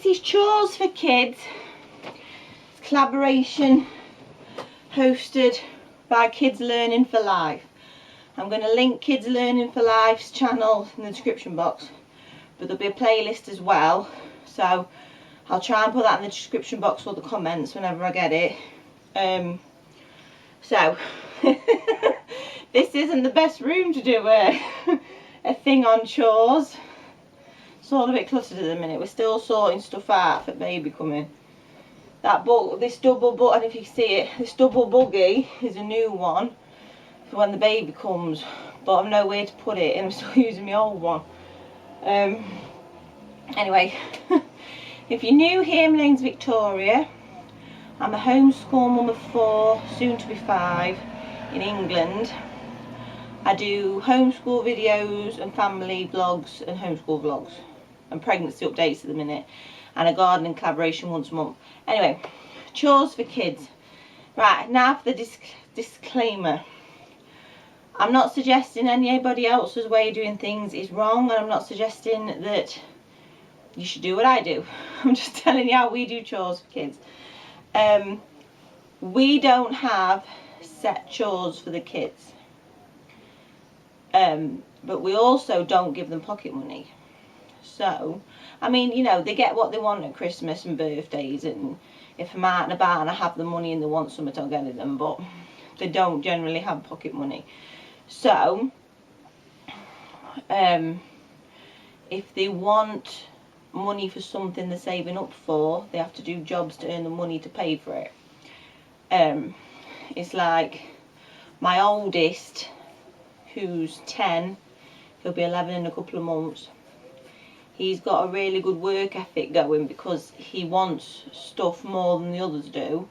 this is Chores for Kids, collaboration hosted by Kids Learning for Life. I'm going to link Kids Learning for Life's channel in the description box, but there'll be a playlist as well, so I'll try and put that in the description box or the comments whenever I get it. So this isn't the best room to do a thing on chores. It's all a bit cluttered at the minute. We're still sorting stuff out for baby coming. This double buggy, I don't know if you can see it, this double buggy is a new one for when the baby comes, but I've nowhere to put it and I'm still using my old one. Anyway, if you're new here, my name's Victoria. I'm a homeschool mum of 4, soon to be 5, in England. I do homeschool videos and family vlogs and homeschool vlogs and pregnancy updates at the minute, and a gardening collaboration once a month. Anyway, chores for kids. Right, now for the disclaimer. I'm not suggesting anybody else's way of doing things is wrong, and I'm not suggesting that you should do what I do. I'm just telling you how we do chores for kids. We don't have set chores for the kids, but we also don't give them pocket money. So, I mean, you know, they get what they want at Christmas and birthdays, and if I'm out and about and I have the money and they want something, I'll get it them, but they don't generally have pocket money. So, if they want money for something they're saving up for, they have to do jobs to earn the money to pay for it. It's like my oldest, who's 10, he'll be 11 in a couple of months. He's got a really good work ethic going because he wants stuff more than the others do.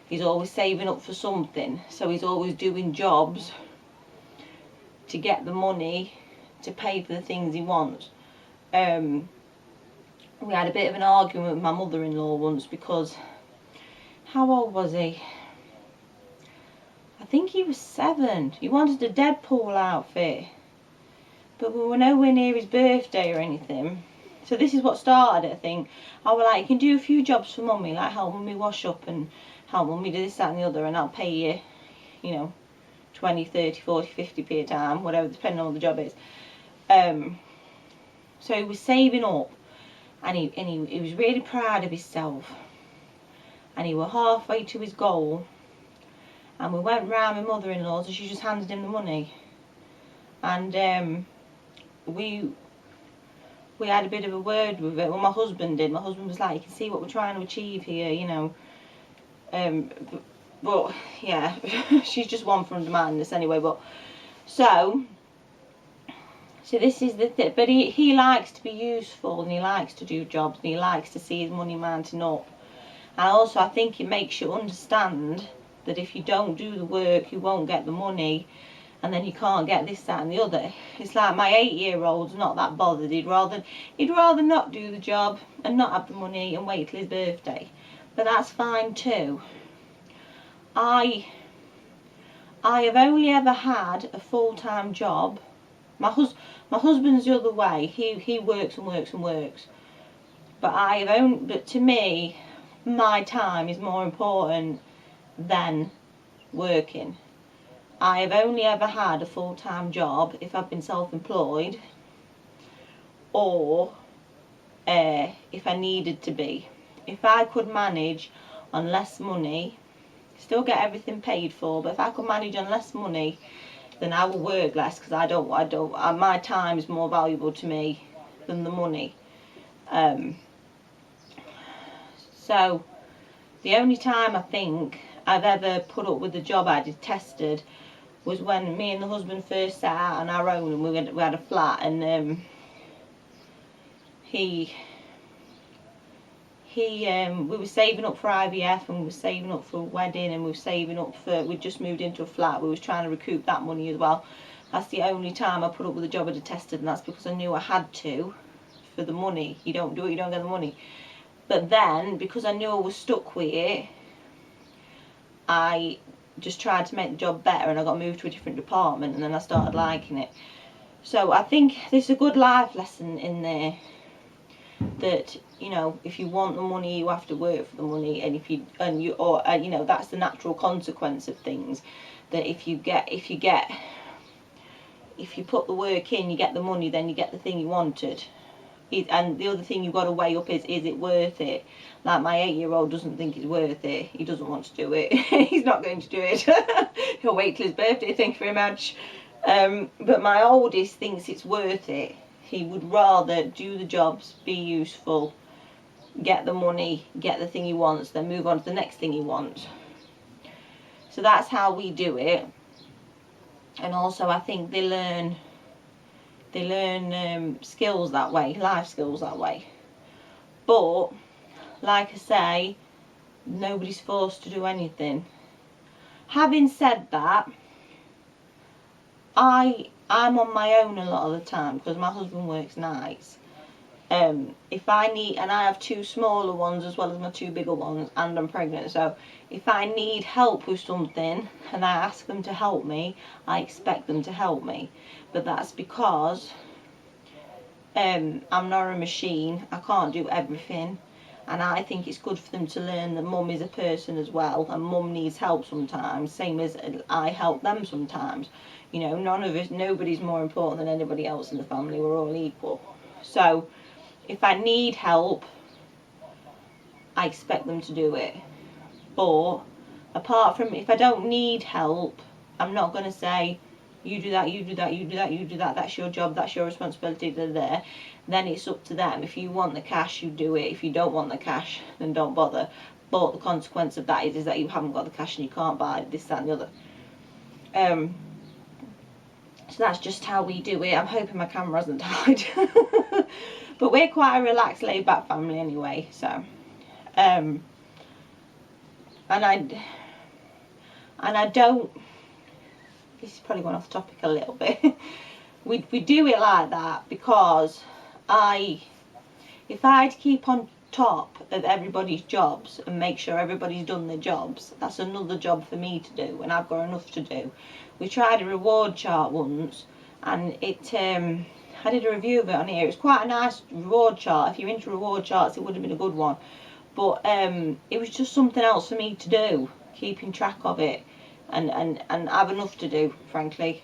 He's always saving up for something, so he's always doing jobs to get the money to pay for the things he wants. We had a bit of an argument with my mother-in-law once because, how old was he? I think he was 7. He wanted a Deadpool outfit, but we were nowhere near his birthday or anything. So this is what started it, I think. I was like, you can do a few jobs for mummy, like help mummy wash up and help mummy do this, that and the other, and I'll pay you, you know, 20, 30, 40, 50p a time, whatever, depending on what the job is. So he was saving up, and he was really proud of himself, and he was halfway to his goal, and we went round my mother-in-law's and she just handed him the money, and we had a bit of a word with it. Well, my husband did. My husband was like, you can see what we're trying to achieve here, you know. But yeah, she's just one from the madness anyway. But so this is the thing. But he likes to be useful, and he likes to do jobs, and he likes to see his money mounting up. And also, I think it makes you understand that if you don't do the work, you won't get the money, and then you can't get this, that and the other. It's like my 8-year-old's not that bothered. He'd rather not do the job and not have the money and wait till his birthday. But that's fine too. I have only ever had a full-time job. My husband's the other way. He works and works and works. But to me, my time is more important than working. I have only ever had a full-time job if I've been self-employed, or if I needed to be. If I could manage on less money, still get everything paid for, but if I could manage on less money, then I will work less, because my time is more valuable to me than the money. So the only time I think I've ever put up with the job I detested was when me and the husband first set out on our own, and we had a flat, and we were saving up for IVF, and we were saving up for a wedding, and we were saving up for, we'd just moved into a flat, we was trying to recoup that money as well. That's the only time I put up with a job I detested, and that's because I knew I had to, for the money. You don't do it, you don't get the money. But then, because I knew I was stuck with it, I just tried to make the job better, and I got moved to a different department, and then I started liking it. So I think there's a good life lesson in there. that, you know, if you want the money, you have to work for the money, and if you you know, that's the natural consequence of things. That if you put the work in, you get the money, then you get the thing you wanted. And the other thing you've got to weigh up is it worth it? Like my 8-year-old doesn't think it's worth it. He doesn't want to do it. He's not going to do it. He'll wait till his birthday, thank you very much. But my oldest thinks it's worth it. He would rather do the jobs, be useful, get the money, get the thing he wants, then move on to the next thing he wants. So that's how we do it. And also I think they learn skills that way, life skills that way. But like I say, nobody's forced to do anything. Having said that, I'm on my own a lot of the time because my husband works nights. If I need, and I have 2 smaller ones as well as my 2 bigger ones, and I'm pregnant, so if I need help with something and I ask them to help me, I expect them to help me. But that's because I'm not a machine. I can't do everything, and I think it's good for them to learn that mum is a person as well, and mum needs help sometimes, same as I help them sometimes. You know, nobody's more important than anybody else in the family. We're all equal. So if I need help, I expect them to do it. But apart from, if I don't need help, I'm not going to say, you do that, you do that, you do that, you do that, that's your job, that's your responsibility, there. Then it's up to them. If you want the cash, you do it. If you don't want the cash, then don't bother. But the consequence of that is that you haven't got the cash and you can't buy this, that and the other. So that's just how we do it. I'm hoping my camera hasn't died. But we're quite a relaxed, laid back family anyway, so and I don't, this is probably going off topic a little bit. we do it like that because if I'd keep on top of everybody's jobs and make sure everybody's done their jobs, that's another job for me to do, and I've got enough to do. We tried a reward chart once, and I did a review of it on here. It was quite a nice reward chart. If you're into reward charts, it would have been a good one. But it was just something else for me to do, keeping track of it, and I have enough to do, frankly.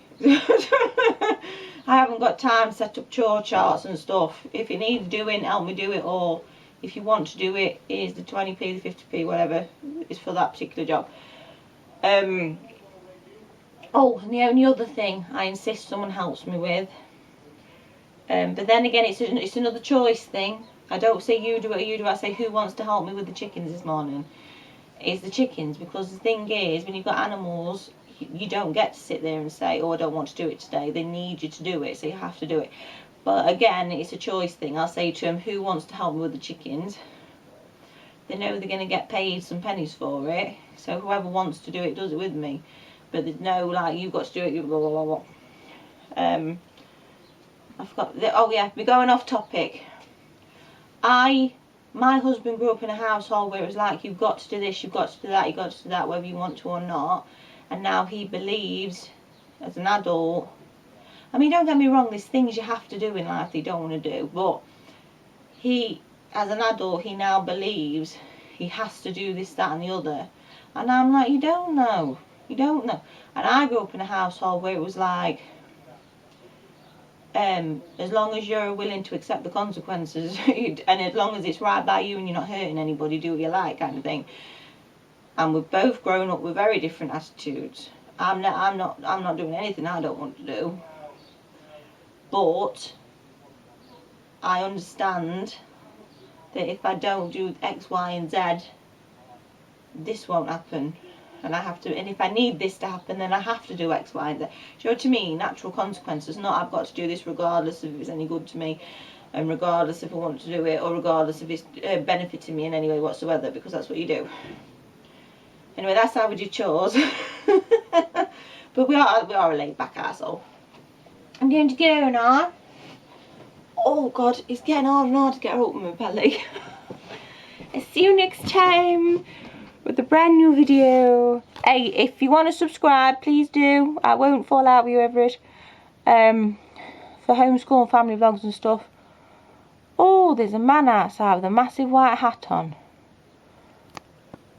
I haven't got time to set up chore charts and stuff. If it needs doing, help me do it, or if you want to do it, here's the 20p, the 50p, whatever is for that particular job. Oh, and the only other thing I insist someone helps me with, but then again, it's another choice thing. I don't say you do it or you do it. I say who wants to help me with the chickens this morning. It's the chickens, because the thing is, when you've got animals, you don't get to sit there and say, oh, I don't want to do it today. They need you to do it, so you have to do it. But again, it's a choice thing. I'll say to them, who wants to help me with the chickens? They know they're going to get paid some pennies for it, so whoever wants to do it does it with me. But there's no, like, you've got to do it, you blah, blah, blah, blah. I forgot, oh yeah, we're going off topic. My husband grew up in a household where it was like, you've got to do this, you've got to do that, you've got to do that, whether you want to or not. And now he believes, as an adult, I mean, don't get me wrong, there's things you have to do in life that you don't want to do, but he, as an adult, he now believes he has to do this, that and the other. And I'm like, you don't know. You don't know. And I grew up in a household where it was like, as long as you're willing to accept the consequences, and as long as it's right by you and you're not hurting anybody, do what you like, kind of thing. And we've both grown up with very different attitudes. I'm not doing anything I don't want to do. But I understand that if I don't do X, Y, and Z, this won't happen. And I have to, and if I need this to happen, then I have to do X, Y, and Z. Do you know what I mean? Natural consequences. Not I've got to do this regardless if it's any good to me, and regardless if I want to do it, or regardless if it's benefiting me in any way whatsoever, because that's what you do. Anyway, that's how we do chores. But we are a laid back arsehole. I'm going to go now. Oh God, it's getting hard and hard to get her up with my belly. I'll see you next time with a brand new video. Hey, if you want to subscribe, please do. I won't fall out with you over it. For homeschool and family vlogs and stuff. Oh. Oh, there's a man outside with a massive white hat on.